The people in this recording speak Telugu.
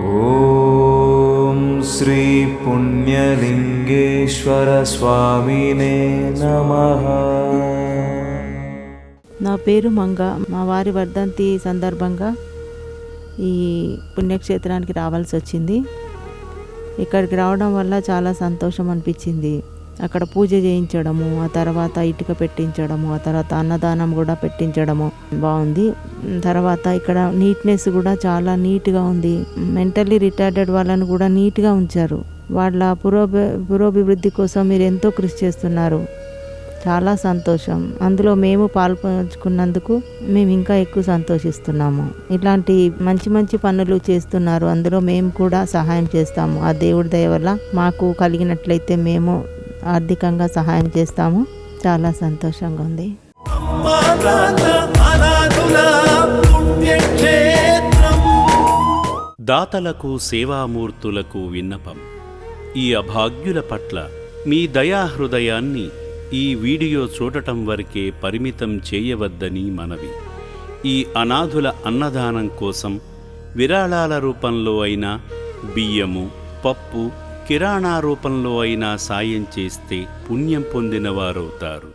ఓం శ్రీ పుణ్యలింగేశ్వర స్వామినే నమః. నా పేరు మంగ. మా వారి వర్ధంతి సందర్భంగా ఈ పుణ్యక్షేత్రానికి రావాల్సి వచ్చింది. ఇక్కడికి రావడం వల్ల చాలా సంతోషం అనిపించింది. అక్కడ పూజ చేయించడము, ఆ తర్వాత ఇటుక పెట్టించడము, ఆ తర్వాత అన్నదానం కూడా పెట్టించడము బాగుంది. తర్వాత ఇక్కడ నీట్నెస్ కూడా చాలా నీట్గా ఉంది. మెంటల్లీ రిటార్డెడ్ వాళ్ళని కూడా నీట్గా ఉంచారు. వాళ్ళ పురోభివృద్ధి కోసం మీరు ఎంతో కృషి చేస్తున్నారు. చాలా సంతోషం. అందులో మేము పాల్పంచుకున్నందుకు మేము ఇంకా ఎక్కువ సంతోషిస్తున్నాము. ఇలాంటి మంచి మంచి పనులు చేస్తున్నారు. అందులో మేము కూడా సహాయం చేస్తాము. ఆ దేవుడి దయ వల్ల మాకు కలిగినట్లయితే మేము ఆర్థికంగా సహాయం చేస్తాము. చాలా సంతోషంగా ఉంది. దాతలకు సేవామూర్తులకు విన్నపం. ఈ అభాగ్యుల పట్ల మీ దయాహృదయాన్ని ఈ వీడియో చూడటం వరకే పరిమితం చేయవద్దని మనవి. ఈ అనాథుల అన్నదానం కోసం విరాళాల రూపంలో అయినా, బియ్యము, పప్పు, కిరాణా రూపంలో అయినా సాయం చేస్తే పుణ్యం పొందినవారవుతారు.